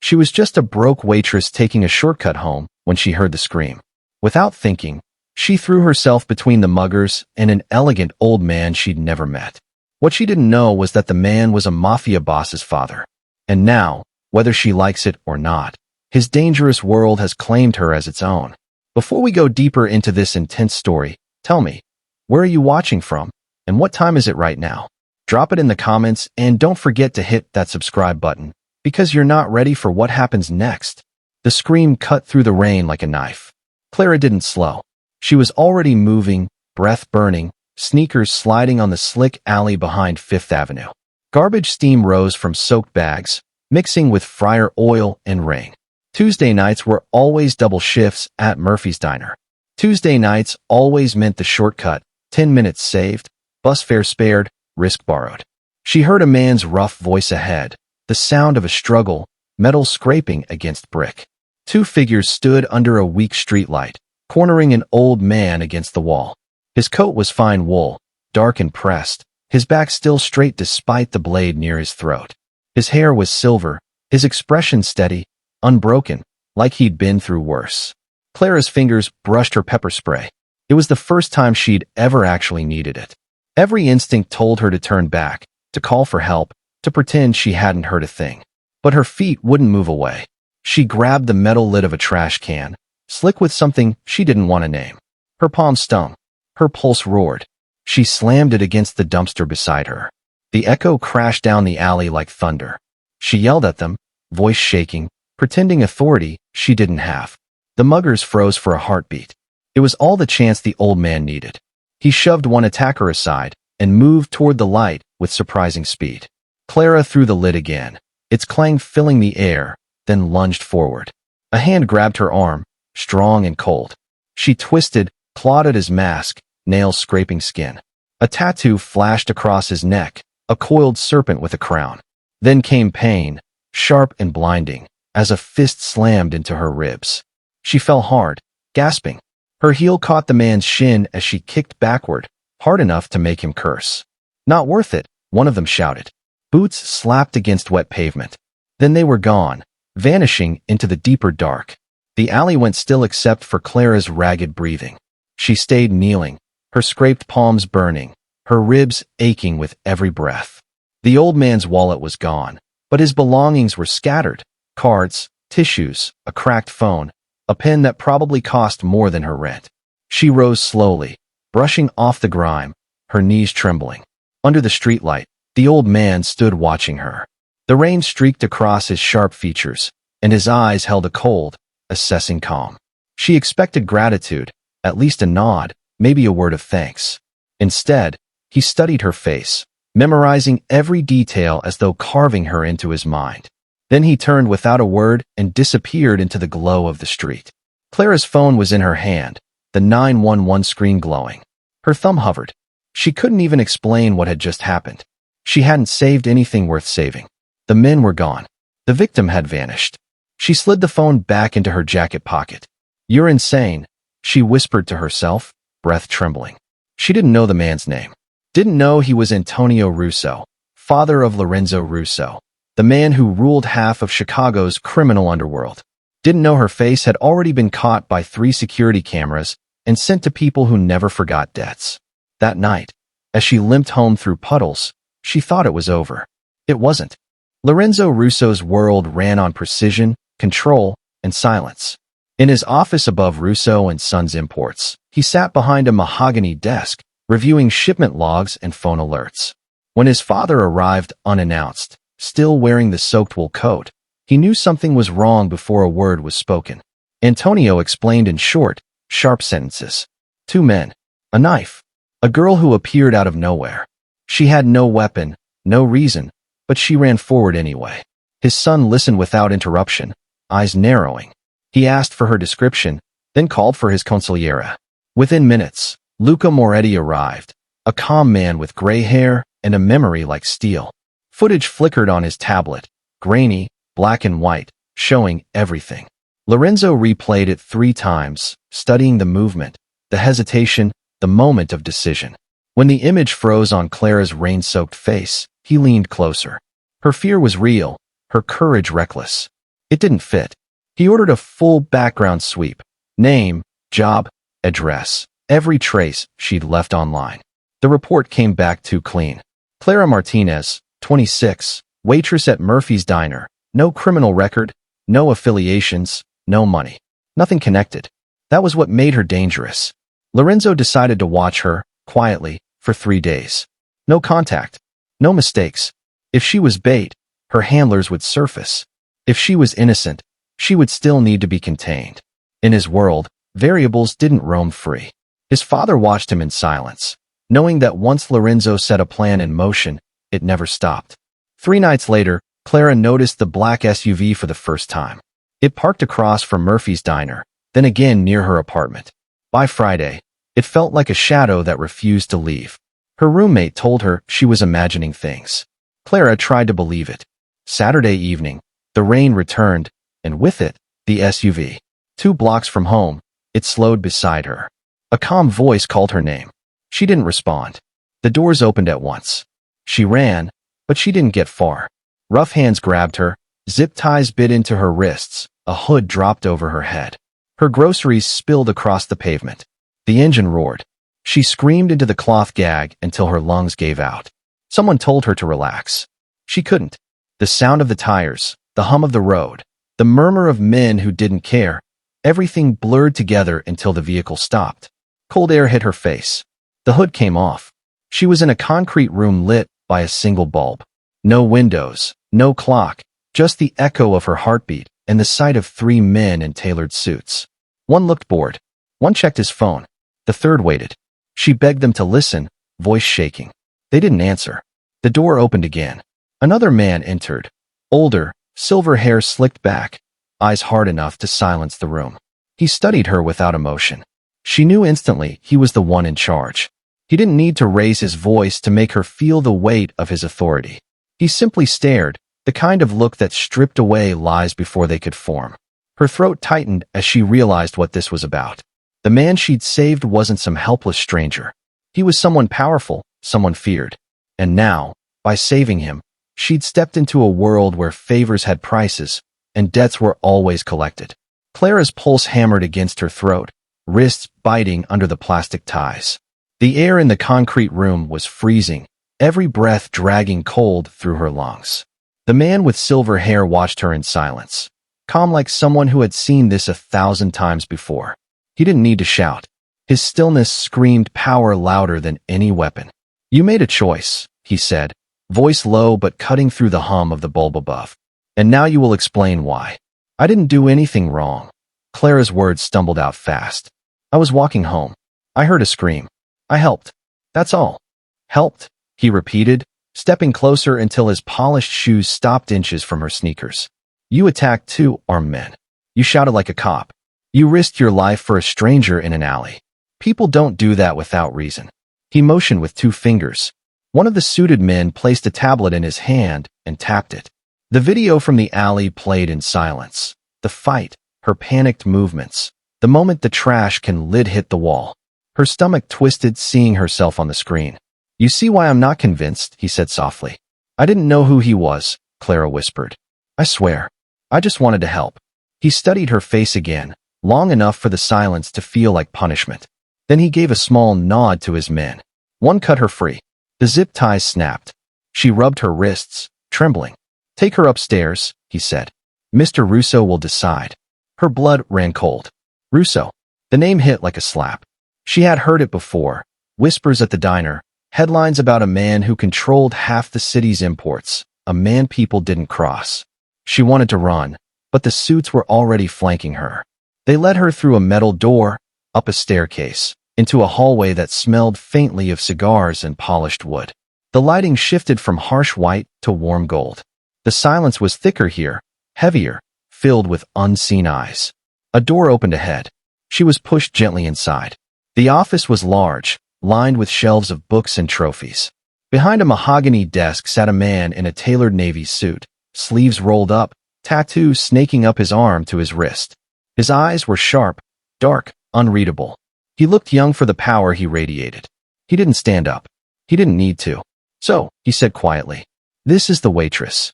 She was just a broke waitress taking a shortcut home when she heard the scream. Without thinking, she threw herself between the muggers and an elegant old man she'd never met. What she didn't know was that the man was a mafia boss's father. And now, whether she likes it or not, his dangerous world has claimed her as its own. Before we go deeper into this intense story, tell me, where are you watching from, and what time is it right now? Drop it in the comments, and don't forget to hit that subscribe button, because you're not ready for what happens next. The scream cut through the rain like a knife. Clara didn't slow. She was already moving, breath burning, sneakers sliding on the slick alley behind Fifth Avenue. Garbage steam rose from soaked bags, mixing with fryer oil and rain. Tuesday nights were always double shifts at Murphy's Diner. Tuesday nights always meant the shortcut, 10 minutes saved, bus fare spared, risk borrowed. She heard a man's rough voice ahead, the sound of a struggle, metal scraping against brick. Two figures stood under a weak streetlight, cornering an old man against the wall. His coat was fine wool, dark and pressed, his back still straight despite the blade near his throat. His hair was silver, his expression steady, unbroken, like he'd been through worse. Clara's fingers brushed her pepper spray. It was the first time she'd ever actually needed it. Every instinct told her to turn back, to call for help, to pretend she hadn't heard a thing. But her feet wouldn't move away. She grabbed the metal lid of a trash can, slick with something she didn't want to name. Her palm stung. Her pulse roared. She slammed it against the dumpster beside her. The echo crashed down the alley like thunder. She yelled at them, voice shaking, pretending authority she didn't have. The muggers froze for a heartbeat. It was all the chance the old man needed. He shoved one attacker aside and moved toward the light with surprising speed. Clara threw the lid again, its clang filling the air, then lunged forward. A hand grabbed her arm, strong and cold. She twisted, clawed at his mask, nails scraping skin. A tattoo flashed across his neck, a coiled serpent with a crown. Then came pain, sharp and blinding, as a fist slammed into her ribs. She fell hard, gasping. Her heel caught the man's shin as she kicked backward, hard enough to make him curse. "Not worth it," one of them shouted. Boots slapped against wet pavement. Then they were gone, vanishing into the deeper dark. The alley went still except for Clara's ragged breathing. She stayed kneeling, her scraped palms burning, her ribs aching with every breath. The old man's wallet was gone, but his belongings were scattered. Cards, tissues, a cracked phone, a pen that probably cost more than her rent. She rose slowly, brushing off the grime, her knees trembling. Under the streetlight, the old man stood watching her. The rain streaked across his sharp features, and his eyes held a cold, assessing calm. She expected gratitude, at least a nod, maybe a word of thanks. Instead, he studied her face, memorizing every detail as though carving her into his mind. Then he turned without a word and disappeared into the glow of the street. Clara's phone was in her hand, the 911 screen glowing. Her thumb hovered. She couldn't even explain what had just happened. She hadn't saved anything worth saving. The men were gone. The victim had vanished. She slid the phone back into her jacket pocket. "You're insane," she whispered to herself, breath trembling. She didn't know the man's name. Didn't know he was Antonio Russo, father of Lorenzo Russo, the man who ruled half of Chicago's criminal underworld. Didn't know her face had already been caught by 3 security cameras and sent to people who never forgot debts. That night, as she limped home through puddles, she thought it was over. It wasn't. Lorenzo Russo's world ran on precision, control, and silence. In his office above Russo and Sons Imports, he sat behind a mahogany desk, reviewing shipment logs and phone alerts. When his father arrived unannounced, still wearing the soaked wool coat, he knew something was wrong before a word was spoken. Antonio explained in short, sharp sentences. 2 men. A knife. A girl who appeared out of nowhere. She had no weapon, no reason, but she ran forward anyway. His son listened without interruption, eyes narrowing. He asked for her description, then called for his consigliera. Within minutes, Luca Moretti arrived, a calm man with gray hair and a memory like steel. Footage flickered on his tablet, grainy, black and white, showing everything. Lorenzo replayed it 3 times, studying the movement, the hesitation, the moment of decision. When the image froze on Clara's rain-soaked face, he leaned closer. Her fear was real, her courage reckless. It didn't fit. He ordered a full background sweep. Name, job, address, every trace she'd left online. The report came back too clean. Clara Martinez, 26, waitress at Murphy's Diner. No criminal record, no affiliations, no money. Nothing connected. That was what made her dangerous. Lorenzo decided to watch her, quietly, for 3 days. No contact. No mistakes. If she was bait, her handlers would surface. If she was innocent, she would still need to be contained. In his world, variables didn't roam free. His father watched him in silence, knowing that once Lorenzo set a plan in motion, it never stopped. 3 nights later, Clara noticed the black SUV for the first time. It parked across from Murphy's Diner, then again near her apartment. By Friday, it felt like a shadow that refused to leave. Her roommate told her she was imagining things. Clara tried to believe it. Saturday evening, the rain returned, and with it, the SUV. 2 blocks from home, it slowed beside her. A calm voice called her name. She didn't respond. The doors opened at once. She ran, but she didn't get far. Rough hands grabbed her, zip ties bit into her wrists, a hood dropped over her head. Her groceries spilled across the pavement. The engine roared. She screamed into the cloth gag until her lungs gave out. Someone told her to relax. She couldn't. The sound of the tires, the hum of the road, the murmur of men who didn't care, everything blurred together until the vehicle stopped. Cold air hit her face. The hood came off. She was in a concrete room lit by a single bulb. No windows, no clock, just the echo of her heartbeat and the sight of 3 men in tailored suits. One looked bored. One checked his phone. The third waited. She begged them to listen, voice shaking. They didn't answer. The door opened again. Another man entered. Older, silver hair slicked back, eyes hard enough to silence the room. He studied her without emotion. She knew instantly he was the one in charge. He didn't need to raise his voice to make her feel the weight of his authority. He simply stared, the kind of look that stripped away lies before they could form. Her throat tightened as she realized what this was about. The man she'd saved wasn't some helpless stranger. He was someone powerful, someone feared. And now, by saving him, she'd stepped into a world where favors had prices and debts were always collected. Clara's pulse hammered against her throat, wrists biting under the plastic ties. The air in the concrete room was freezing, every breath dragging cold through her lungs. The man with silver hair watched her in silence, calm like someone who had seen this 1,000 times before. He didn't need to shout. His stillness screamed power louder than any weapon. "You made a choice," he said, voice low but cutting through the hum of the bulb above. "And now you will explain why." "I didn't do anything wrong." Clara's words stumbled out fast. "I was walking home. I heard a scream. I helped. That's all." "Helped," he repeated, stepping closer until his polished shoes stopped inches from her sneakers. "You attacked 2 armed men. You shouted like a cop. You risked your life for a stranger in an alley. People don't do that without reason." He motioned with 2 fingers. One of the suited men placed a tablet in his hand and tapped it. The video from the alley played in silence. The fight, her panicked movements, the moment the trash can lid hit the wall. Her stomach twisted seeing herself on the screen. "You see why I'm not convinced," he said softly. "I didn't know who he was," Clara whispered. "I swear. I just wanted to help." He studied her face again, long enough for the silence to feel like punishment. Then he gave a small nod to his men. One cut her free. The zip ties snapped. She rubbed her wrists, trembling. "Take her upstairs," he said. "Mr. Russo will decide." Her blood ran cold. Russo. The name hit like a slap. She had heard it before. Whispers at the diner. Headlines about a man who controlled half the city's imports. A man people didn't cross. She wanted to run, but the suits were already flanking her. They led her through a metal door, up a staircase, into a hallway that smelled faintly of cigars and polished wood. The lighting shifted from harsh white to warm gold. The silence was thicker here, heavier, filled with unseen eyes. A door opened ahead. She was pushed gently inside. The office was large, lined with shelves of books and trophies. Behind a mahogany desk sat a man in a tailored navy suit, sleeves rolled up, tattoos snaking up his arm to his wrist. His eyes were sharp, dark, unreadable. He looked young for the power he radiated. He didn't stand up. He didn't need to. "So," he said quietly, "this is the waitress."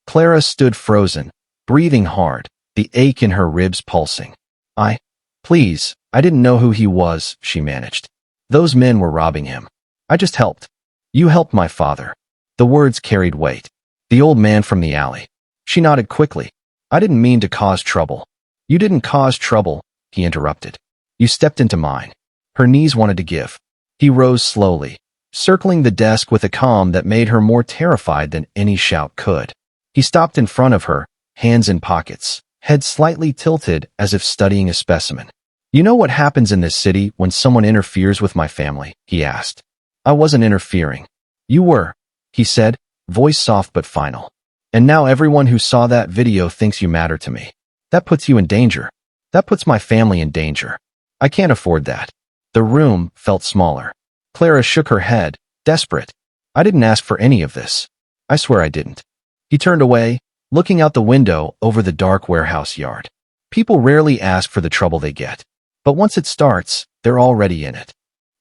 Clara stood frozen, breathing hard, the ache in her ribs pulsing. Please, I didn't know who he was, she managed. Those men were robbing him. I just helped. You helped my father. The words carried weight. The old man from the alley. She nodded quickly. I didn't mean to cause trouble. You didn't cause trouble, he interrupted. You stepped into mine. Her knees wanted to give. He rose slowly, circling the desk with a calm that made her more terrified than any shout could. He stopped in front of her, hands in pockets, head slightly tilted as if studying a specimen. You know what happens in this city when someone interferes with my family? He asked. I wasn't interfering. You were, he said, voice soft but final. And now everyone who saw that video thinks you matter to me. That puts you in danger. That puts my family in danger. I can't afford that. The room felt smaller. Clara shook her head, desperate. I didn't ask for any of this. I swear I didn't. He turned away, looking out the window over the dark warehouse yard. People rarely ask for the trouble they get. But once it starts, they're already in it.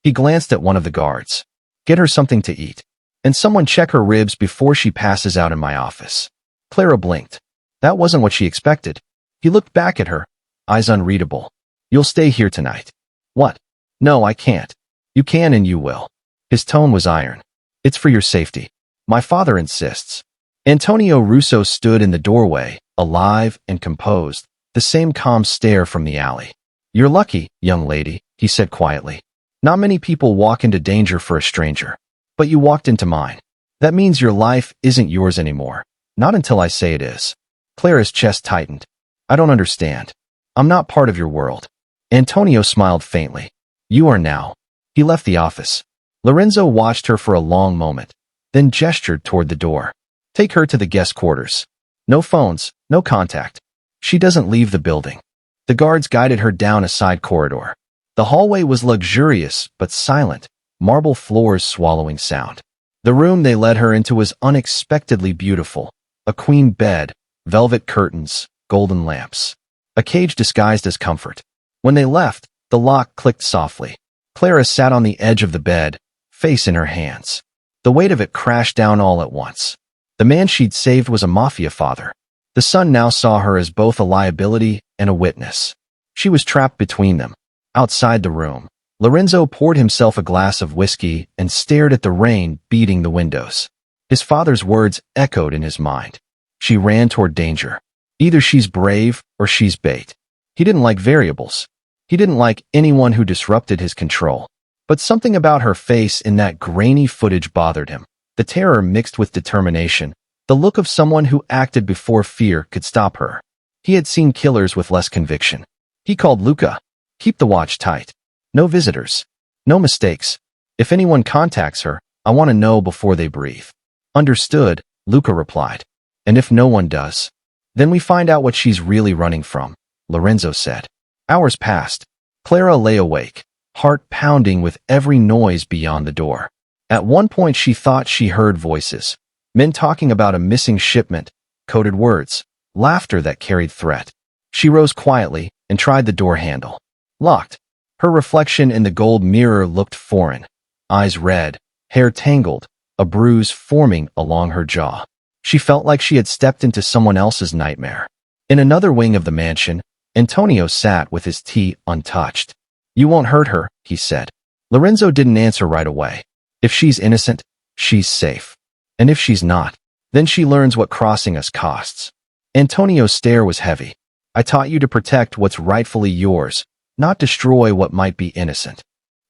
He glanced at one of the guards. Get her something to eat. And someone check her ribs before she passes out in my office. Clara blinked. That wasn't what she expected. He looked back at her, eyes unreadable. You'll stay here tonight. What? No, I can't. You can and you will. His tone was iron. It's for your safety. My father insists. Antonio Russo stood in the doorway, alive and composed, the same calm stare from the alley. You're lucky, young lady, he said quietly. Not many people walk into danger for a stranger. But you walked into mine. That means your life isn't yours anymore. Not until I say it is. Clara's chest tightened. I don't understand. I'm not part of your world. Antonio smiled faintly. You are now. He left the office. Lorenzo watched her for a long moment, then gestured toward the door. Take her to the guest quarters. No phones, no contact. She doesn't leave the building. The guards guided her down a side corridor. The hallway was luxurious but silent, marble floors swallowing sound. The room they led her into was unexpectedly beautiful. A queen bed, velvet curtains, golden lamps. A cage disguised as comfort. When they left, the lock clicked softly. Clara sat on the edge of the bed, face in her hands. The weight of it crashed down all at once. The man she'd saved was a Mafia father. The son now saw her as both a liability and a witness. She was trapped between them. Outside the room, Lorenzo poured himself a glass of whiskey and stared at the rain beating the windows. His father's words echoed in his mind. She ran toward danger. Either she's brave or she's bait. He didn't like variables. He didn't like anyone who disrupted his control. But something about her face in that grainy footage bothered him. The terror mixed with determination, the look of someone who acted before fear could stop her. He had seen killers with less conviction. He called Luca. Keep the watch tight. No visitors. No mistakes. If anyone contacts her, I want to know before they breathe. Understood, Luca replied. And if no one does? Then we find out what she's really running from, Lorenzo said. Hours passed. Clara lay awake, heart pounding with every noise beyond the door. At one point she thought she heard voices. Men talking about a missing shipment, coded words, laughter that carried threat. She rose quietly and tried the door handle. Locked. Her reflection in the gold mirror looked foreign. Eyes red, hair tangled, a bruise forming along her jaw. She felt like she had stepped into someone else's nightmare. In another wing of the mansion, Antonio sat with his tea untouched. You won't hurt her, he said. Lorenzo didn't answer right away. If she's innocent, she's safe. And if she's not, then she learns what crossing us costs. Antonio's stare was heavy. I taught you to protect what's rightfully yours, not destroy what might be innocent.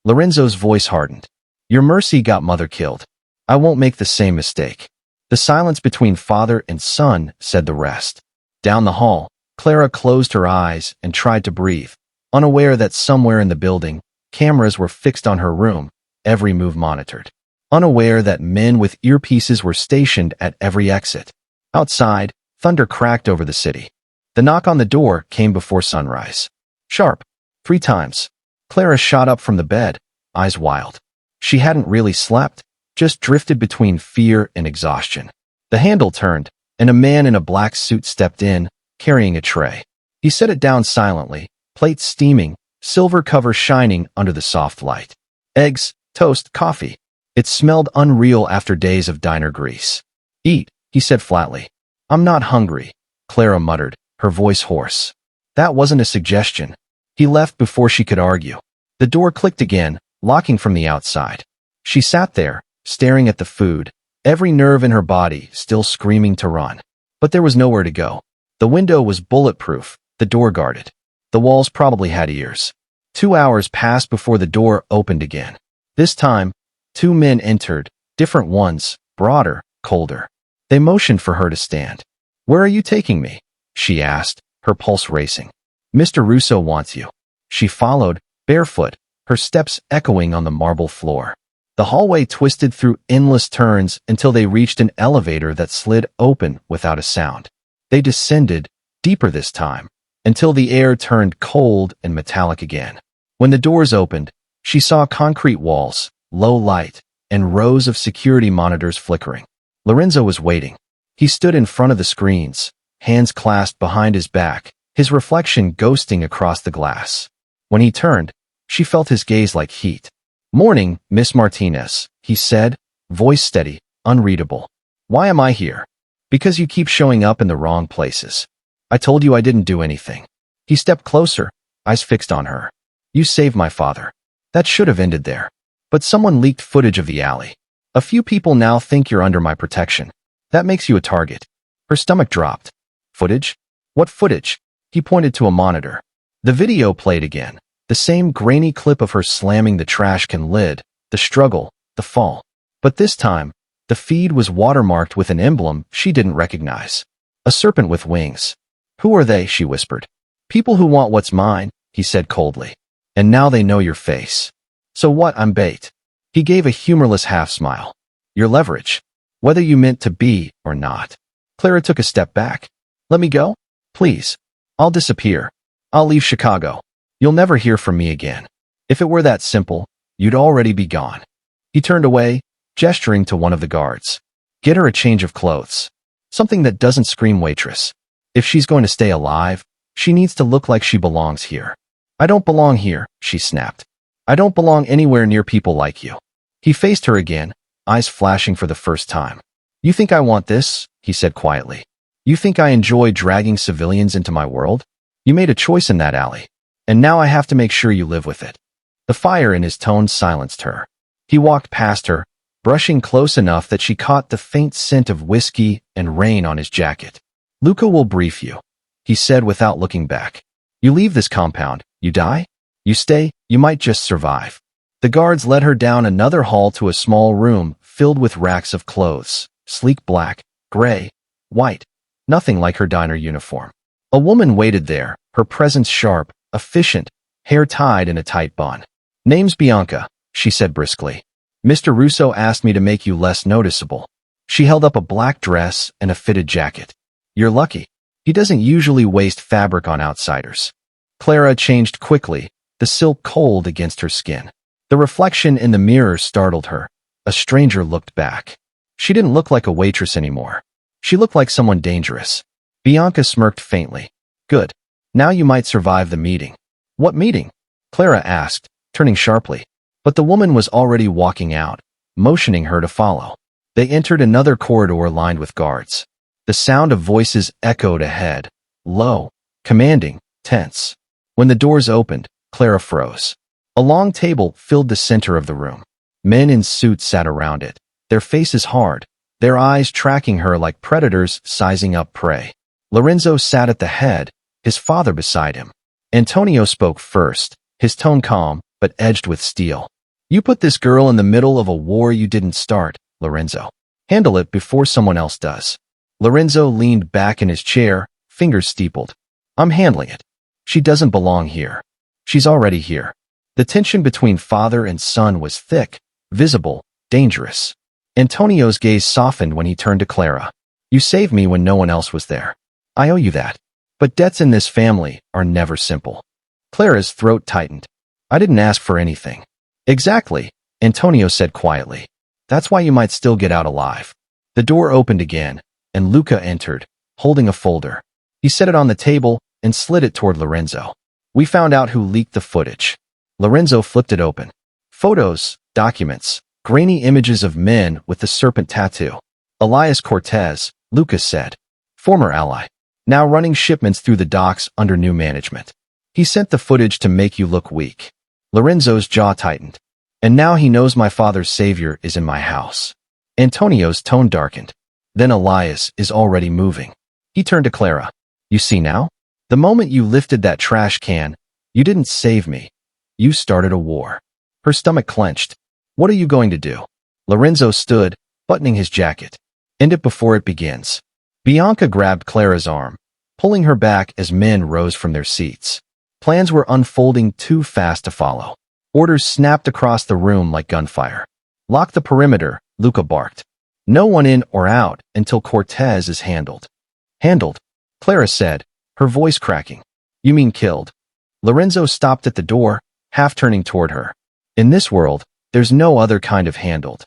Lorenzo's voice hardened. Your mercy got mother killed. I won't make the same mistake. The silence between father and son said the rest. Down the hall, Clara closed her eyes and tried to breathe, unaware that somewhere in the building, cameras were fixed on her room, every move monitored. Unaware that men with earpieces were stationed at every exit. Outside, thunder cracked over the city. The knock on the door came before sunrise. Sharp. 3 times. Clara shot up from the bed, eyes wild. She hadn't really slept, just drifted between fear and exhaustion. The handle turned, and a man in a black suit stepped in, carrying a tray. He set it down silently, plate steaming, silver cover shining under the soft light. Eggs, toast, coffee. It smelled unreal after days of diner grease. Eat, he said flatly. I'm not hungry. Clara muttered, her voice hoarse. That wasn't a suggestion. He left before she could argue. The door clicked again, locking from the outside. She sat there, staring at the food, every nerve in her body still screaming to run. But there was nowhere to go. The window was bulletproof, the door guarded. The walls probably had ears. 2 hours passed before the door opened again. This time, 2 men entered, different ones, broader, colder. They motioned for her to stand. "Where are you taking me?" she asked, her pulse racing. "Mr. Russo wants you." She followed, barefoot, her steps echoing on the marble floor. The hallway twisted through endless turns until they reached an elevator that slid open without a sound. They descended, deeper this time, until the air turned cold and metallic again. When the doors opened, she saw concrete walls, low light, and rows of security monitors flickering. Lorenzo was waiting. He stood in front of the screens, hands clasped behind his back, his reflection ghosting across the glass. When he turned, she felt his gaze like heat. "Morning, Miss Martinez," he said, voice steady, unreadable. "Why am I here?" "Because you keep showing up in the wrong places. I told you I didn't do anything." He stepped closer, eyes fixed on her. "You saved my father." That should have ended there. But someone leaked footage of the alley. "A few people now think you're under my protection. That makes you a target." Her stomach dropped. "Footage? What footage?" He pointed to a monitor. The video played again. The same grainy clip of her slamming the trash can lid, the struggle, the fall. But this time, the feed was watermarked with an emblem she didn't recognize. A serpent with wings. "Who are they?" she whispered. "People who want what's mine," he said coldly. "And now they know your face. So what? I'm bait." He gave a humorless half-smile. "Your leverage. Whether you meant to be or not." Clara took a step back. "Let me go? Please. I'll disappear. I'll leave Chicago. You'll never hear from me again. If it were that simple, you'd already be gone." He turned away, gesturing to one of the guards. "Get her a change of clothes. Something that doesn't scream waitress. If she's going to stay alive, she needs to look like she belongs here." "I don't belong here," she snapped. "I don't belong anywhere near people like you." He faced her again, eyes flashing for the first time. "You think I want this?" he said quietly. "You think I enjoy dragging civilians into my world? You made a choice in that alley. And now I have to make sure you live with it." The fire in his tone silenced her. He walked past her, brushing close enough that she caught the faint scent of whiskey and rain on his jacket. "Luca will brief you," he said without looking back. "You leave this compound, you die. You stay, you might just survive." The guards led her down another hall to a small room filled with racks of clothes, sleek black, gray, white, nothing like her diner uniform. A woman waited there, her presence sharp, efficient, hair tied in a tight bun. "Name's Bianca," she said briskly. "Mr. Russo asked me to make you less noticeable." She held up a black dress and a fitted jacket. "You're lucky. He doesn't usually waste fabric on outsiders." Clara changed quickly, the silk cold against her skin. The reflection in the mirror startled her. A stranger looked back. She didn't look like a waitress anymore. She looked like someone dangerous. Bianca smirked faintly. "Good. Now you might survive the meeting." "What meeting?" Clara asked, turning sharply. But the woman was already walking out, motioning her to follow. They entered another corridor lined with guards. The sound of voices echoed ahead, low, commanding, tense. When the doors opened, Clara froze. A long table filled the center of the room. Men in suits sat around it, their faces hard, their eyes tracking her like predators sizing up prey. Lorenzo sat at the head, his father beside him. Antonio spoke first, his tone calm, but edged with steel. "You put this girl in the middle of a war you didn't start, Lorenzo. Handle it before someone else does." Lorenzo leaned back in his chair, fingers steepled. "I'm handling it. She doesn't belong here. She's already here." The tension between father and son was thick, visible, dangerous. Antonio's gaze softened when he turned to Clara. "You saved me when no one else was there. I owe you that. But debts in this family are never simple." Clara's throat tightened. "I didn't ask for anything." "Exactly," Antonio said quietly. "That's why you might still get out alive." The door opened again, and Luca entered, holding a folder. He set it on the table and slid it toward Lorenzo. "We found out who leaked the footage." Lorenzo flipped it open. Photos, documents, grainy images of men with the serpent tattoo. "Elias Cortez," Lucas said. "Former ally. now running shipments through the docks under new management. He sent the footage to make you look weak. Lorenzo's jaw tightened. And now he knows my father's savior is in my house. Antonio's tone darkened. Then Elias is already moving. He turned to Clara. You see now? The moment you lifted that trash can, you didn't save me. You started a war. Her stomach clenched. What are you going to do? Lorenzo stood, buttoning his jacket. End it before it begins. Bianca grabbed Clara's arm, pulling her back as men rose from their seats. Plans were unfolding too fast to follow. Orders snapped across the room like gunfire. Lock the perimeter, Luca barked. No one in or out until Cortez is handled. Handled, Clara said, her voice cracking. You mean killed? Lorenzo stopped at the door, half turning toward her. In this world, there's no other kind of handled.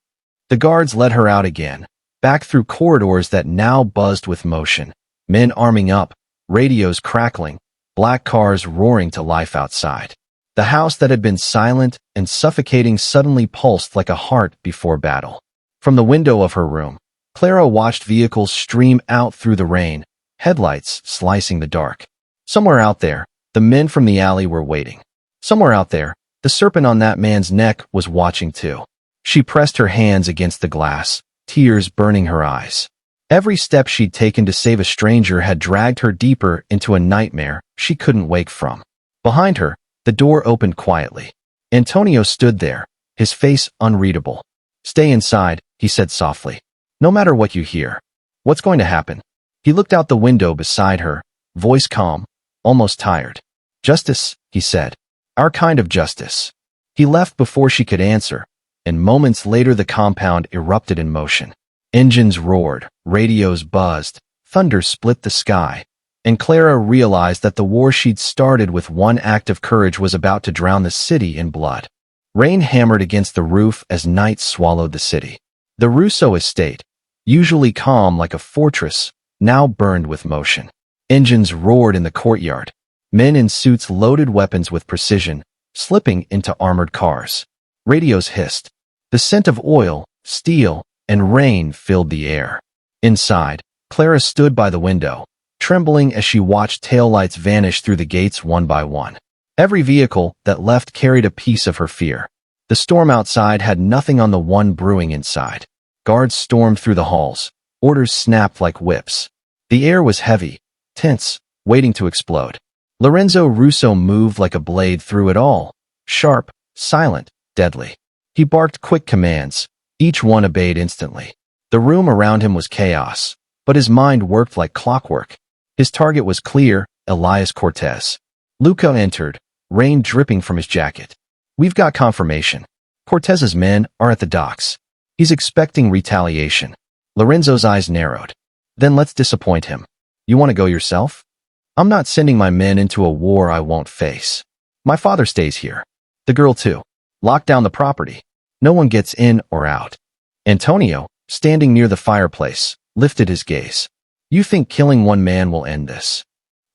The guards let her out again, back through corridors that now buzzed with motion. Men arming up, radios crackling, black cars roaring to life outside. The house that had been silent and suffocating suddenly pulsed like a heart before battle. From the window of her room, Clara watched vehicles stream out through the rain, headlights slicing the dark. Somewhere out there, the men from the alley were waiting. Somewhere out there, the serpent on that man's neck was watching too. She pressed her hands against the glass, tears burning her eyes. Every step she'd taken to save a stranger had dragged her deeper into a nightmare she couldn't wake from. Behind her, the door opened quietly. Antonio stood there, his face unreadable. Stay inside, he said softly. No matter what you hear. What's going to happen? He looked out the window beside her, voice calm, almost tired. Justice, he said. Our kind of justice. He left before she could answer, and moments later the compound erupted in motion. Engines roared, radios buzzed, thunder split the sky, and Clara realized that the war she'd started with one act of courage was about to drown the city in blood. Rain hammered against the roof as night swallowed the city. The Russo estate, usually calm like a fortress, now burned with motion. Engines roared in the courtyard. Men in suits loaded weapons with precision, slipping into armored cars. Radios hissed. The scent of oil, steel, and rain filled the air. Inside, Clara stood by the window, trembling as she watched taillights vanish through the gates one by one. Every vehicle that left carried a piece of her fear. The storm outside had nothing on the one brewing inside. Guards stormed through the halls. Orders snapped like whips. The air was heavy, tense, waiting to explode. Lorenzo Russo moved like a blade through it all, sharp, silent, deadly. He barked quick commands. Each one obeyed instantly. The room around him was chaos, but his mind worked like clockwork. His target was clear, Elias Cortez. Luca entered, rain dripping from his jacket. We've got confirmation. Cortez's men are at the docks. He's expecting retaliation. Lorenzo's eyes narrowed. Then let's disappoint him. You want to go yourself? I'm not sending my men into a war I won't face. My father stays here. The girl too. Lock down the property. No one gets in or out. Antonio, standing near the fireplace, lifted his gaze. You think killing one man will end this?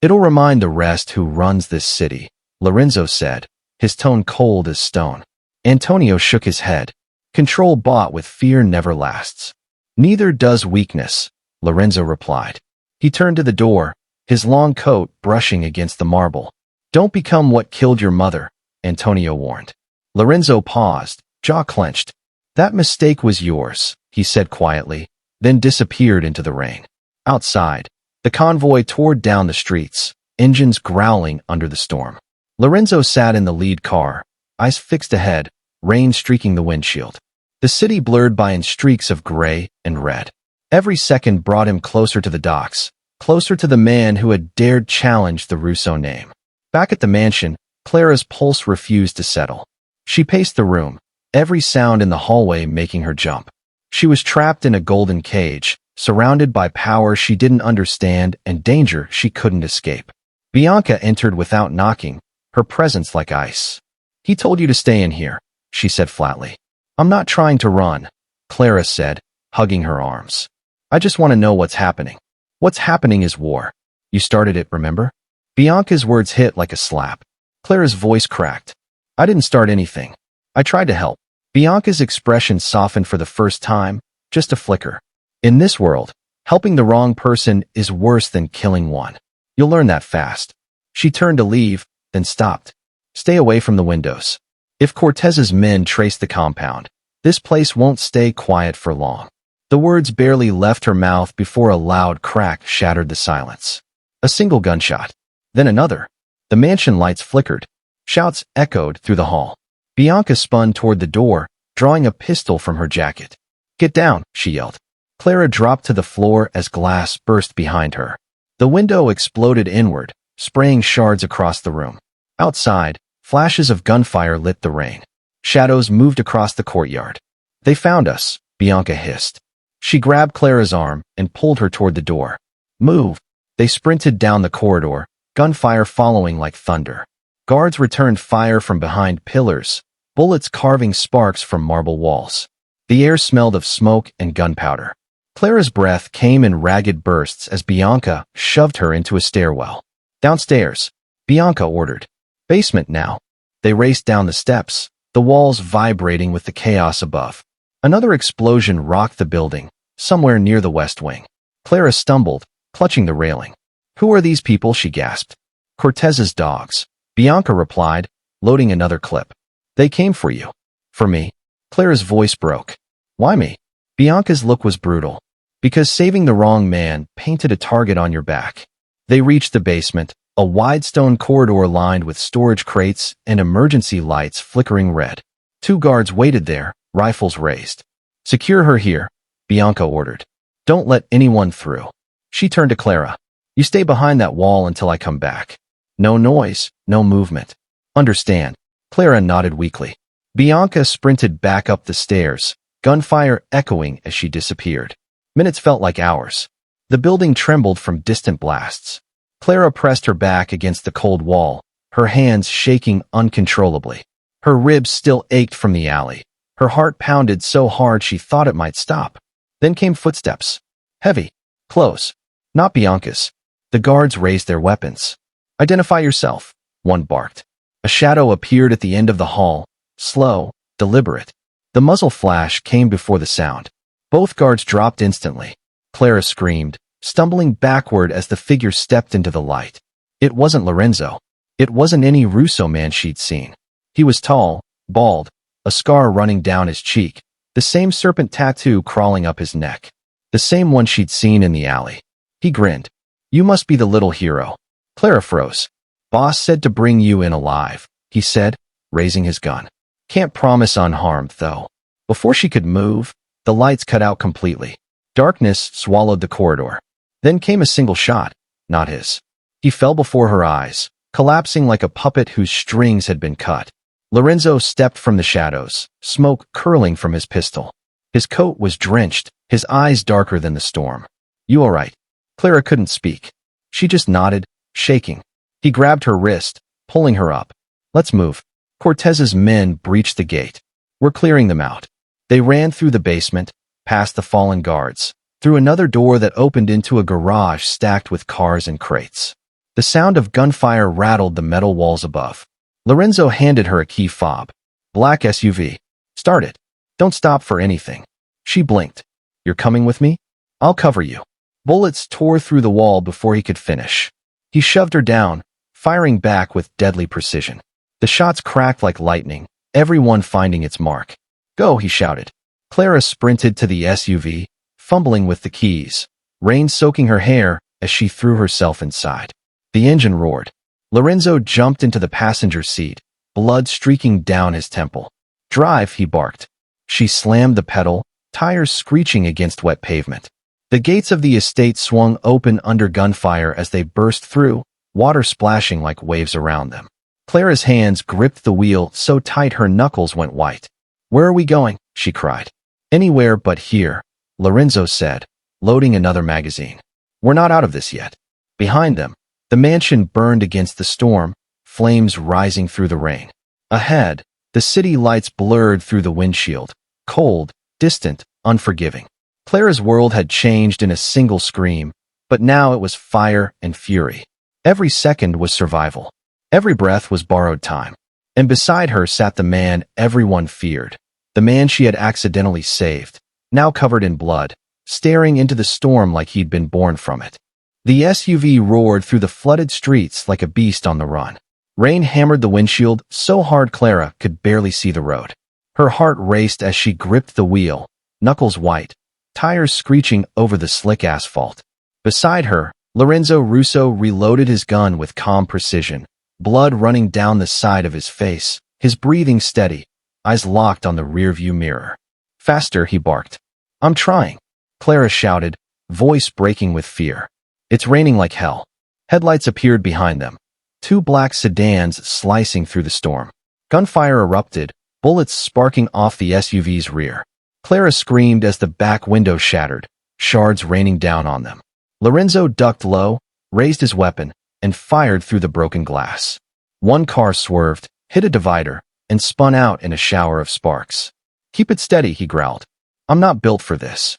It'll remind the rest who runs this city, Lorenzo said, his tone cold as stone. Antonio shook his head. Control bought with fear never lasts. Neither does weakness, Lorenzo replied. He turned to the door, his long coat brushing against the marble. Don't become what killed your mother, Antonio warned. Lorenzo paused, jaw clenched. That mistake was yours, he said quietly, then disappeared into the rain. Outside, the convoy tore down the streets, engines growling under the storm. Lorenzo sat in the lead car, eyes fixed ahead, rain streaking the windshield. The city blurred by in streaks of gray and red. Every second brought him closer to the docks, closer to the man who had dared challenge the Russo name. Back at the mansion, Clara's pulse refused to settle. She paced the room, every sound in the hallway making her jump. She was trapped in a golden cage, surrounded by power she didn't understand and danger she couldn't escape. Bianca entered without knocking, her presence like ice. He told you to stay in here, she said flatly. I'm not trying to run, Clara said, hugging her arms. I just want to know what's happening. What's happening is war. You started it, remember? Bianca's words hit like a slap. Clara's voice cracked. I didn't start anything. I tried to help. Bianca's expression softened for the first time, just a flicker. In this world, Helping the wrong person is worse than killing one. You'll learn that fast. She turned to leave, then stopped. Stay away from the windows. If Cortez's men trace the compound, this place won't stay quiet for long. The words barely left her mouth before a loud crack shattered the silence. A single gunshot. Then another. The mansion lights flickered. Shouts echoed through the hall. Bianca spun toward the door, drawing a pistol from her jacket. "Get down," she yelled. Clara dropped to the floor as glass burst behind her. The window exploded inward, spraying shards across the room. Outside, flashes of gunfire lit the rain. Shadows moved across the courtyard. "They found us," Bianca hissed. She grabbed Clara's arm and pulled her toward the door. "Move." They sprinted down the corridor, gunfire following like thunder. Guards returned fire from behind pillars, bullets carving sparks from marble walls. The air smelled of smoke and gunpowder. Clara's breath came in ragged bursts as Bianca shoved her into a stairwell. "Downstairs," Bianca ordered. "Basement now." They raced down the steps, the walls vibrating with the chaos above. Another explosion rocked the building, somewhere near the west wing. Clara stumbled, clutching the railing. "Who are these people?" she gasped. "Cortez's dogs," Bianca replied, loading another clip. "They came for you." "For me?" Clara's voice broke. "Why me?" Bianca's look was brutal. "Because saving the wrong man painted a target on your back." They reached the basement, a wide stone corridor lined with storage crates and emergency lights flickering red. Two guards waited there, rifles raised. "Secure her here," Bianca ordered. "Don't let anyone through." She turned to Clara. "You stay behind that wall until I come back. No noise, no movement. Understand?" Clara nodded weakly. Bianca sprinted back up the stairs, gunfire echoing as she disappeared. Minutes felt like hours. The building trembled from distant blasts. Clara pressed her back against the cold wall, her hands shaking uncontrollably. Her ribs still ached from the alley. Her heart pounded so hard she thought it might stop. Then came footsteps. Heavy. Close. Not Bianca's. The guards raised their weapons. "Identify yourself," one barked. A shadow appeared at the end of the hall, slow, deliberate. The muzzle flash came before the sound. Both guards dropped instantly. Clara screamed, stumbling backward as the figure stepped into the light. It wasn't Lorenzo. It wasn't any Russo man she'd seen. He was tall, bald, a scar running down his cheek, the same serpent tattoo crawling up his neck, the same one she'd seen in the alley. He grinned. "You must be the little hero." Clara froze. "Boss said to bring you in alive," he said, raising his gun. "Can't promise unharmed, though." Before she could move, the lights cut out completely. Darkness swallowed the corridor. Then came a single shot, not his. He fell before her eyes, collapsing like a puppet whose strings had been cut. Lorenzo stepped from the shadows, smoke curling from his pistol. His coat was drenched, his eyes darker than the storm. "You all right?" Clara couldn't speak. She just nodded, shaking. He grabbed her wrist, pulling her up. "Let's move." Cortez's men breached the gate. "We're clearing them out." They ran through the basement, past the fallen guards, through another door that opened into a garage stacked with cars and crates. The sound of gunfire rattled the metal walls above. Lorenzo handed her a key fob. "Black SUV. Start it. Don't stop for anything." She blinked. "You're coming with me? I'll cover you." Bullets tore through the wall before he could finish. He shoved her down, firing back with deadly precision. The shots cracked like lightning, everyone finding its mark. "Go," he shouted. Clara sprinted to the SUV, fumbling with the keys, rain soaking her hair as she threw herself inside. The engine roared. Lorenzo jumped into the passenger seat, blood streaking down his temple. "Drive," he barked. She slammed the pedal, tires screeching against wet pavement. The gates of the estate swung open under gunfire as they burst through, water splashing like waves around them. Clara's hands gripped the wheel so tight her knuckles went white. "Where are we going?" she cried. "Anywhere but here," Lorenzo said, loading another magazine. "We're not out of this yet." Behind them, the mansion burned against the storm, flames rising through the rain. Ahead, the city lights blurred through the windshield, cold, distant, unforgiving. Clara's world had changed in a single scream, but now it was fire and fury. Every second was survival. Every breath was borrowed time. And beside her sat the man everyone feared, the man she had accidentally saved, now covered in blood, staring into the storm like he'd been born from it. The SUV roared through the flooded streets like a beast on the run. Rain hammered the windshield so hard Clara could barely see the road. Her heart raced as she gripped the wheel, knuckles white, tires screeching over the slick asphalt. Beside her, Lorenzo Russo reloaded his gun with calm precision, blood running down the side of his face, his breathing steady, eyes locked on the rearview mirror. "Faster," he barked. "I'm trying," Clara shouted, voice breaking with fear. It's raining like hell. Headlights appeared behind them, two black sedans slicing through the storm. Gunfire erupted, bullets sparking off the SUV's rear. Clara screamed as the back window shattered, shards raining down on them. Lorenzo ducked low, raised his weapon, and fired through the broken glass. One car swerved, hit a divider, and spun out in a shower of sparks. "Keep it steady," he growled. "I'm not built for this."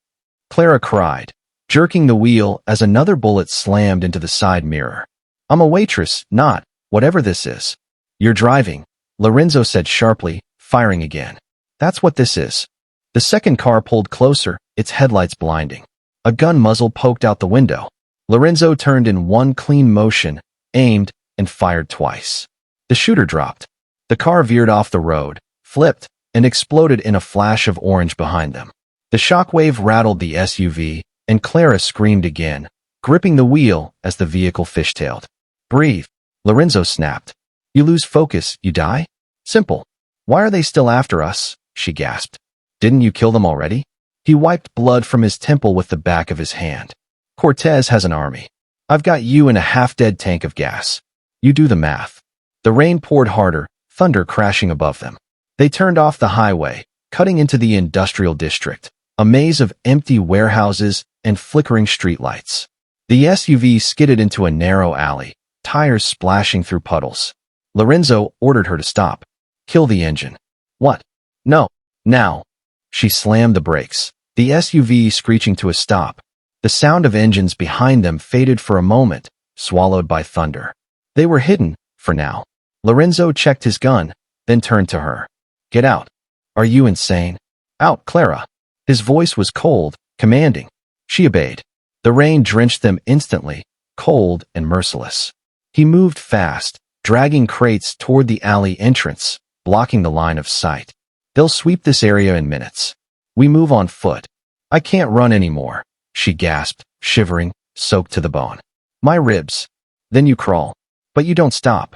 Clara cried, jerking the wheel as another bullet slammed into the side mirror. "I'm a waitress, not whatever this is." "You're driving," Lorenzo said sharply, firing again. "That's what this is." The second car pulled closer, its headlights blinding. A gun muzzle poked out the window. Lorenzo turned in one clean motion, aimed, and fired twice. The shooter dropped. The car veered off the road, flipped, and exploded in a flash of orange behind them. The shockwave rattled the SUV, and Clara screamed again, gripping the wheel as the vehicle fishtailed. "Breathe," Lorenzo snapped. "You lose focus, you die? Simple." "Why are they still after us?" she gasped. "Didn't you kill them already?" He wiped blood from his temple with the back of his hand. "Cortez has an army. I've got you in a half-dead tank of gas. You do the math." The rain poured harder, thunder crashing above them. They turned off the highway, cutting into the industrial district, a maze of empty warehouses and flickering streetlights. The SUV skidded into a narrow alley, tires splashing through puddles. Lorenzo ordered her to stop. "Kill the engine." "What?" "No. Now." She slammed the brakes, the SUV screeching to a stop. The sound of engines behind them faded for a moment, swallowed by thunder. They were hidden, for now. Lorenzo checked his gun, then turned to her. "Get out." "Are you insane?" "Out, Clara." His voice was cold, commanding. She obeyed. The rain drenched them instantly, cold and merciless. He moved fast, dragging crates toward the alley entrance, blocking the line of sight. "They'll sweep this area in minutes. We move on foot." "I can't run anymore," she gasped, shivering, soaked to the bone. "My ribs." "Then you crawl. But you don't stop."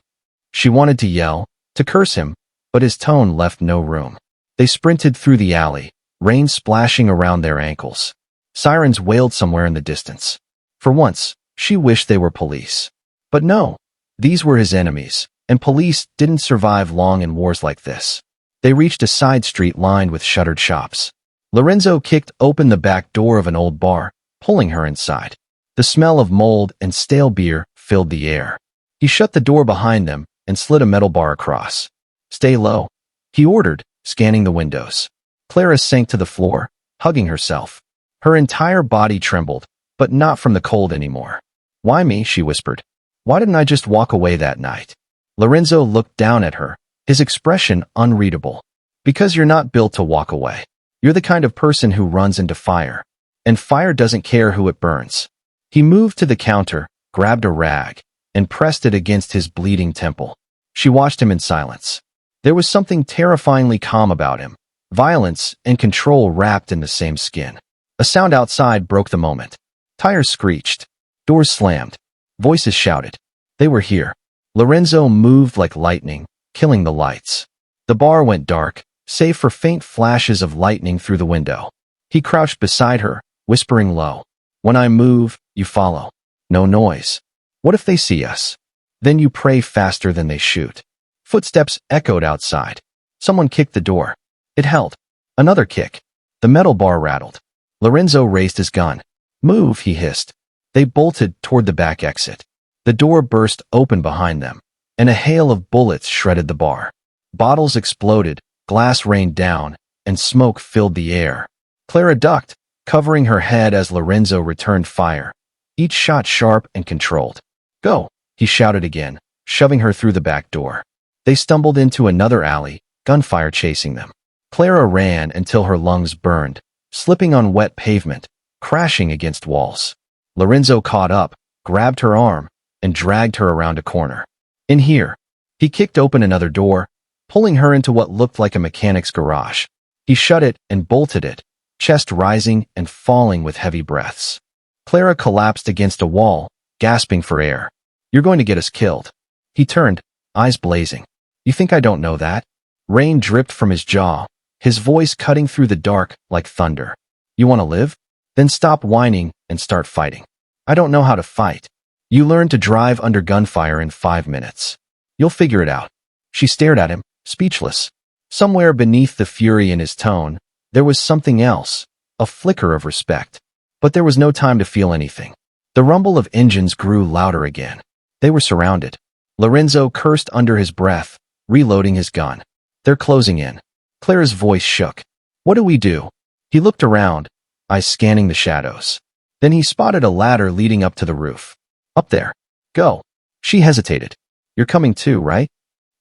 She wanted to yell, to curse him, but his tone left no room. They sprinted through the alley, rain splashing around their ankles. Sirens wailed somewhere in the distance. For once, she wished they were police. But no, these were his enemies, and police didn't survive long in wars like this. They reached a side street lined with shuttered shops. Lorenzo kicked open the back door of an old bar, pulling her inside. The smell of mold and stale beer filled the air. He shut the door behind them and slid a metal bar across. "Stay low," he ordered, scanning the windows. Clara sank to the floor, hugging herself. Her entire body trembled, but not from the cold anymore. "Why me?" she whispered. "Why didn't I just walk away that night?" Lorenzo looked down at her, his expression unreadable. "Because you're not built to walk away. You're the kind of person who runs into fire. And fire doesn't care who it burns." He moved to the counter, grabbed a rag, and pressed it against his bleeding temple. She watched him in silence. There was something terrifyingly calm about him, violence and control wrapped in the same skin. A sound outside broke the moment. Tires screeched. Doors slammed. Voices shouted. They were here. Lorenzo moved like lightning, killing the lights. The bar went dark, save for faint flashes of lightning through the window. He crouched beside her, whispering low. "When I move, you follow. No noise. What if they see us? Then you pray faster than they shoot." Footsteps echoed outside. Someone kicked the door. It held. Another kick. The metal bar rattled. Lorenzo raised his gun. "Move," he hissed. They bolted toward the back exit. The door burst open behind them, and a hail of bullets shredded the bar. Bottles exploded, glass rained down, and smoke filled the air. Clara ducked, covering her head as Lorenzo returned fire, each shot sharp and controlled. "Go," he shouted again, shoving her through the back door. They stumbled into another alley, gunfire chasing them. Clara ran until her lungs burned, slipping on wet pavement, crashing against walls. Lorenzo caught up, grabbed her arm, and dragged her around a corner. In here. He kicked open another door, pulling her into what looked like a mechanic's garage. He shut it and bolted it, chest rising and falling with heavy breaths. Clara collapsed against a wall, gasping for air. "You're going to get us killed." He turned, eyes blazing. "You think I don't know that?" Rain dripped from his jaw, his voice cutting through the dark like thunder. "You want to live? Then stop whining and start fighting." "I don't know how to fight." "You learn to drive under gunfire in 5 minutes. You'll figure it out." She stared at him, speechless. Somewhere beneath the fury in his tone, there was something else, a flicker of respect. But there was no time to feel anything. The rumble of engines grew louder again. They were surrounded. Lorenzo cursed under his breath, reloading his gun. "They're closing in." Clara's voice shook. "What do we do?" He looked around, eyes scanning the shadows. Then he spotted a ladder leading up to the roof. "Up there. Go." She hesitated. "You're coming too, right?"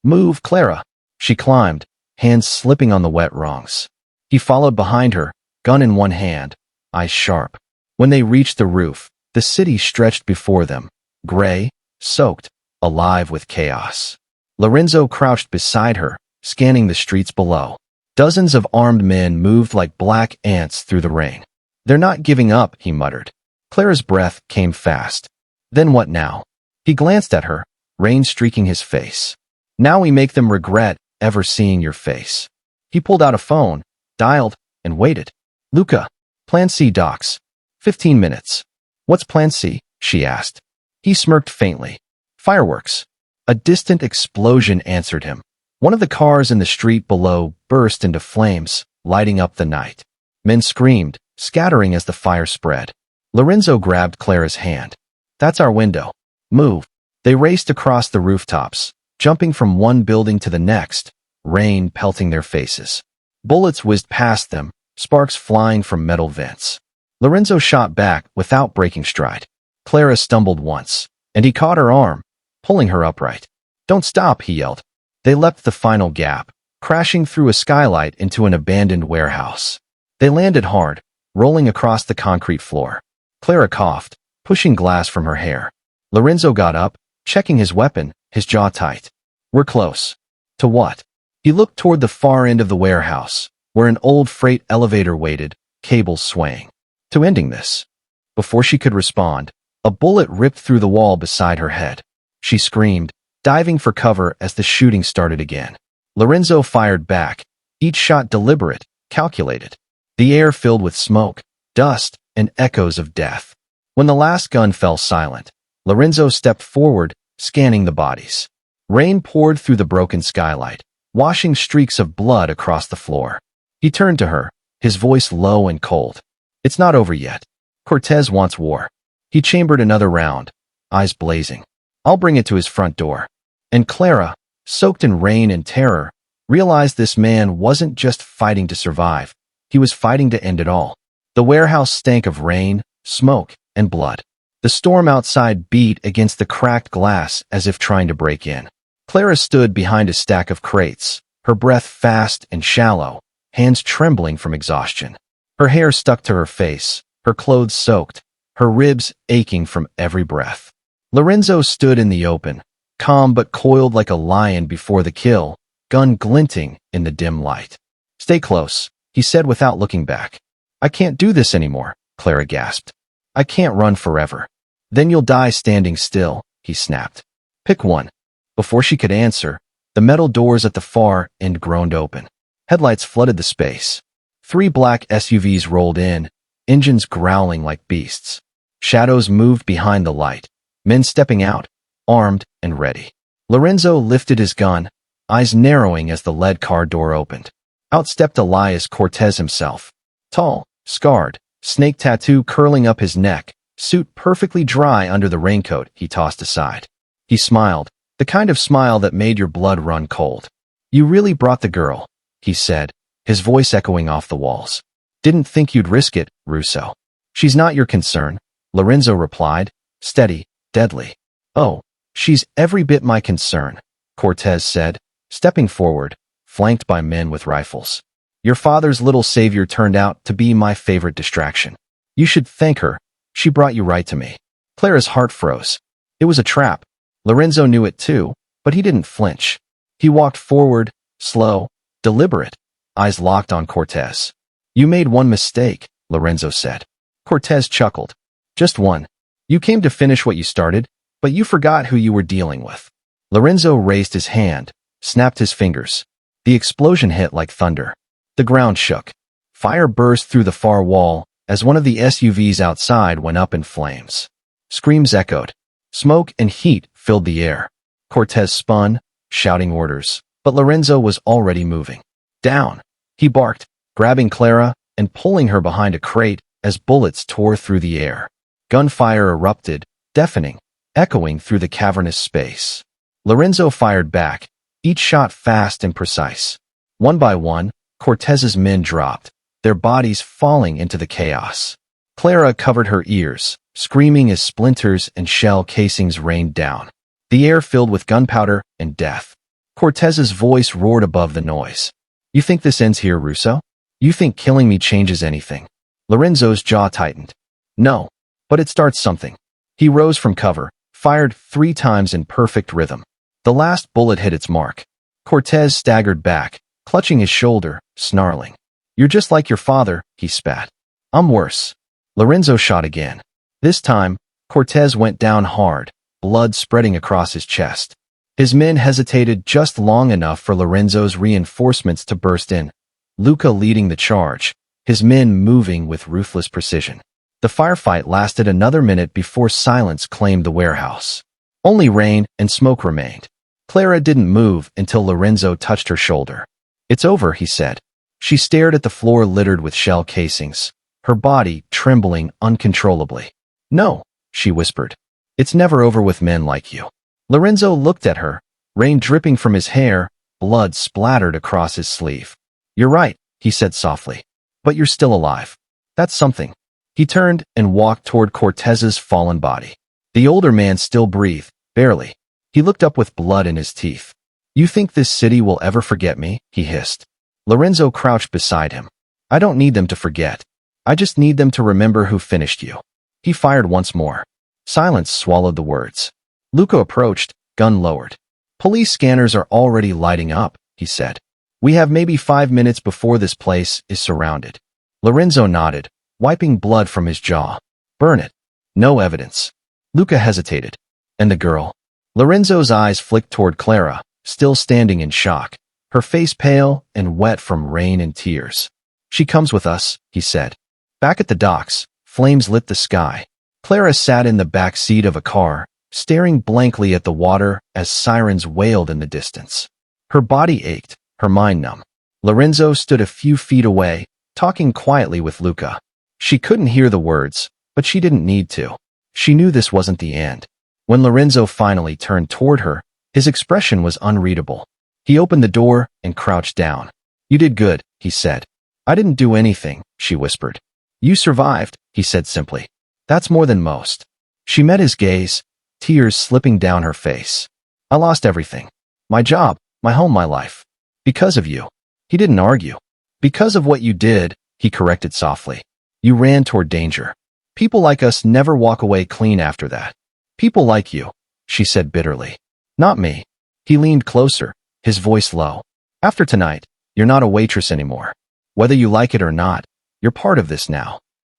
"Move, Clara." She climbed, hands slipping on the wet rungs. He followed behind her, gun in one hand, eyes sharp. When they reached the roof, the city stretched before them, gray, soaked, alive with chaos. Lorenzo crouched beside her, scanning the streets below. Dozens of armed men moved like black ants through the rain. "They're not giving up," he muttered. Clara's breath came fast. "Then what now?" He glanced at her, rain streaking his face. "Now we make them regret ever seeing your face." He pulled out a phone, dialed, and waited. "Luca, Plan C docks. 15 minutes. "What's Plan C?" she asked. He smirked faintly. "Fireworks." A distant explosion answered him. One of the cars in the street below burst into flames, lighting up the night. Men screamed, scattering as the fire spread. Lorenzo grabbed Clara's hand. "That's our window. Move." They raced across the rooftops, jumping from one building to the next, rain pelting their faces. Bullets whizzed past them, sparks flying from metal vents. Lorenzo shot back without breaking stride. Clara stumbled once, and he caught her arm, pulling her upright. "Don't stop," he yelled. They leapt the final gap, crashing through a skylight into an abandoned warehouse. They landed hard, rolling across the concrete floor. Clara coughed, pushing glass from her hair. Lorenzo got up, checking his weapon, his jaw tight. "We're close." "To what?" He looked toward the far end of the warehouse, where an old freight elevator waited, cables swaying. "To ending this." Before she could respond, a bullet ripped through the wall beside her head. She screamed, diving for cover as the shooting started again. Lorenzo fired back, each shot deliberate, calculated. The air filled with smoke, dust, and echoes of death. When the last gun fell silent, Lorenzo stepped forward, scanning the bodies. Rain poured through the broken skylight, washing streaks of blood across the floor. He turned to her, his voice low and cold. "It's not over yet. Cortez wants war." He chambered another round, eyes blazing. "I'll bring it to his front door." And Clara, soaked in rain and terror, realized this man wasn't just fighting to survive. He was fighting to end it all. The warehouse stank of rain, smoke, and blood. The storm outside beat against the cracked glass as if trying to break in. Clara stood behind a stack of crates, her breath fast and shallow, hands trembling from exhaustion. Her hair stuck to her face, her clothes soaked, her ribs aching from every breath. Lorenzo stood in the open, calm but coiled like a lion before the kill, gun glinting in the dim light. "Stay close," he said without looking back. "I can't do this anymore," Clara gasped. "I can't run forever." "Then you'll die standing still," he snapped. "Pick one." Before she could answer, the metal doors at the far end groaned open. Headlights flooded the space. 3 black SUVs rolled in, engines growling like beasts. Shadows moved behind the light, men stepping out, armed and ready. Lorenzo lifted his gun, eyes narrowing as the lead car door opened. Out stepped Elias Cortez himself. Tall, scarred, snake tattoo curling up his neck, suit perfectly dry under the raincoat he tossed aside. He smiled, the kind of smile that made your blood run cold. "You really brought the girl," he said, his voice echoing off the walls. "Didn't think you'd risk it, Russo." "She's not your concern," Lorenzo replied, steady, deadly. "Oh, she's every bit my concern," Cortez said, stepping forward, flanked by men with rifles. "Your father's little savior turned out to be my favorite distraction." You should thank her. She brought you right to me. Clara's heart froze. It was a trap. Lorenzo knew it too, but he didn't flinch. He walked forward, slow, deliberate, eyes locked on Cortez. You made one mistake, Lorenzo said. Cortez chuckled. Just one. You came to finish what you started, but you forgot who you were dealing with. Lorenzo raised his hand, snapped his fingers. The explosion hit like thunder. The ground shook. Fire burst through the far wall as one of the SUVs outside went up in flames. Screams echoed. Smoke and heat filled the air. Cortez spun, shouting orders, but Lorenzo was already moving. Down, he barked, grabbing Clara and pulling her behind a crate as bullets tore through the air. Gunfire erupted, deafening, echoing through the cavernous space. Lorenzo fired back, each shot fast and precise. One by one, Cortez's men dropped, their bodies falling into the chaos. Clara covered her ears, screaming as splinters and shell casings rained down. The air filled with gunpowder and death. Cortez's voice roared above the noise. You think this ends here, Russo? You think killing me changes anything? Lorenzo's jaw tightened. No, but it starts something. He rose from cover, fired 3 times in perfect rhythm. The last bullet hit its mark. Cortez staggered back, clutching his shoulder, snarling. You're just like your father, he spat. I'm worse. Lorenzo shot again. This time, Cortez went down hard, blood spreading across his chest. His men hesitated just long enough for Lorenzo's reinforcements to burst in, Luca leading the charge, his men moving with ruthless precision. The firefight lasted another minute before silence claimed the warehouse. Only rain and smoke remained. Clara didn't move until Lorenzo touched her shoulder. It's over, he said. She stared at the floor littered with shell casings, her body trembling uncontrollably. No, she whispered. It's never over with men like you. Lorenzo looked at her, rain dripping from his hair, blood splattered across his sleeve. You're right, he said softly. But you're still alive. That's something. He turned and walked toward Cortez's fallen body. The older man still breathed, barely. He looked up with blood in his teeth. You think this city will ever forget me? He hissed. Lorenzo crouched beside him. I don't need them to forget. I just need them to remember who finished you. He fired once more. Silence swallowed the words. Luca approached, gun lowered. Police scanners are already lighting up, he said. We have maybe 5 minutes before this place is surrounded. Lorenzo nodded, wiping blood from his jaw. Burn it. No evidence. Luca hesitated. And the girl? Lorenzo's eyes flicked toward Clara, still standing in shock, her face pale and wet from rain and tears. She comes with us, he said. Back at the docks, flames lit the sky. Clara sat in the back seat of a car, staring blankly at the water as sirens wailed in the distance. Her body ached, her mind numb. Lorenzo stood a few feet away, talking quietly with Luca. She couldn't hear the words, but she didn't need to. She knew this wasn't the end. When Lorenzo finally turned toward her, his expression was unreadable. He opened the door and crouched down. You did good, he said. I didn't do anything, she whispered. You survived, he said simply. That's more than most. She met his gaze, tears slipping down her face. I lost everything. My job, my home, my life. Because of you. He didn't argue. Because of what you did, he corrected softly. You ran toward danger. People like us never walk away clean after that. People like you, she said bitterly. Not me. He leaned closer, his voice low. After tonight, you're not a waitress anymore. Whether you like it or not, you're part of this now.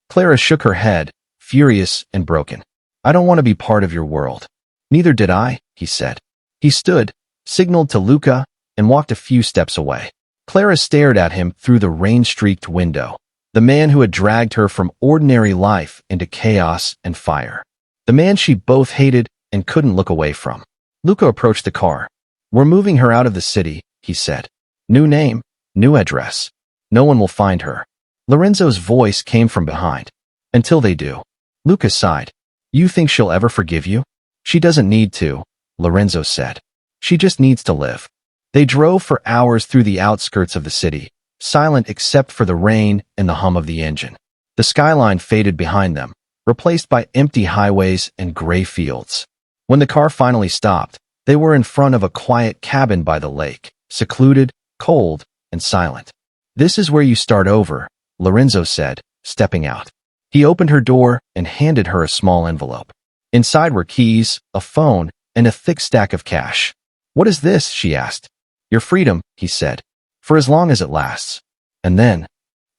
Clara shook her head, furious and broken. I don't want to be part of your world. Neither did I, he said. He stood, signaled to Luca, and walked a few steps away. Clara stared at him through the rain-streaked window, the man who had dragged her from ordinary life into chaos and fire. The man she both hated and couldn't look away from. Luca approached the car. We're moving her out of the city, he said. New name, new address. No one will find her. Lorenzo's voice came from behind. Until they do. Luca sighed. You think she'll ever forgive you? She doesn't need to, Lorenzo said. She just needs to live. They drove for hours through the outskirts of the city, silent except for the rain and the hum of the engine. The skyline faded behind them, replaced by empty highways and gray fields. When the car finally stopped, they were in front of a quiet cabin by the lake, secluded, cold, and silent. This is where you start over, Lorenzo said, stepping out. He opened her door and handed her a small envelope. Inside were keys, a phone, and a thick stack of cash. "What is this?" she asked. "Your freedom," he said, "for as long as it lasts. And then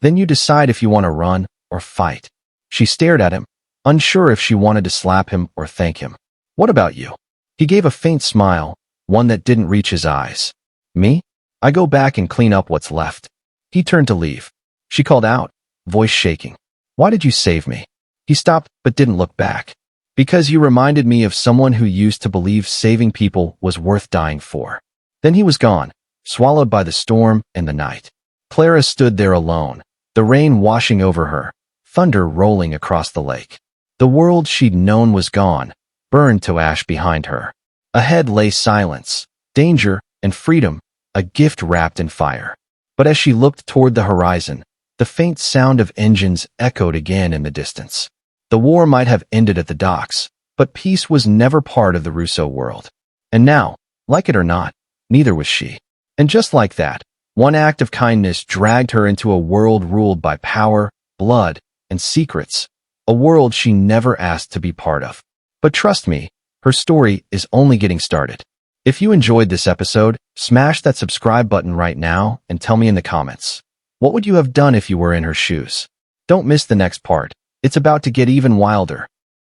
you decide if you want to run or fight." She stared at him, unsure if she wanted to slap him or thank him. "What about you?" He gave a faint smile, one that didn't reach his eyes. "Me? I go back and clean up what's left." He turned to leave. She called out, voice shaking. "Why did you save me?" He stopped but didn't look back. "Because you reminded me of someone who used to believe saving people was worth dying for." Then he was gone, swallowed by the storm and the night. Clara stood there alone, the rain washing over her, thunder rolling across the lake. The world she'd known was gone, burned to ash behind her. Ahead lay silence, danger, and freedom, a gift wrapped in fire. But as she looked toward the horizon, the faint sound of engines echoed again in the distance. The war might have ended at the docks, but peace was never part of the Russo world. And now, like it or not, neither was she. And just like that, one act of kindness dragged her into a world ruled by power, blood, and secrets, a world she never asked to be part of. But trust me, her story is only getting started. If you enjoyed this episode, smash that subscribe button right now and tell me in the comments. What would you have done if you were in her shoes? Don't miss the next part. It's about to get even wilder.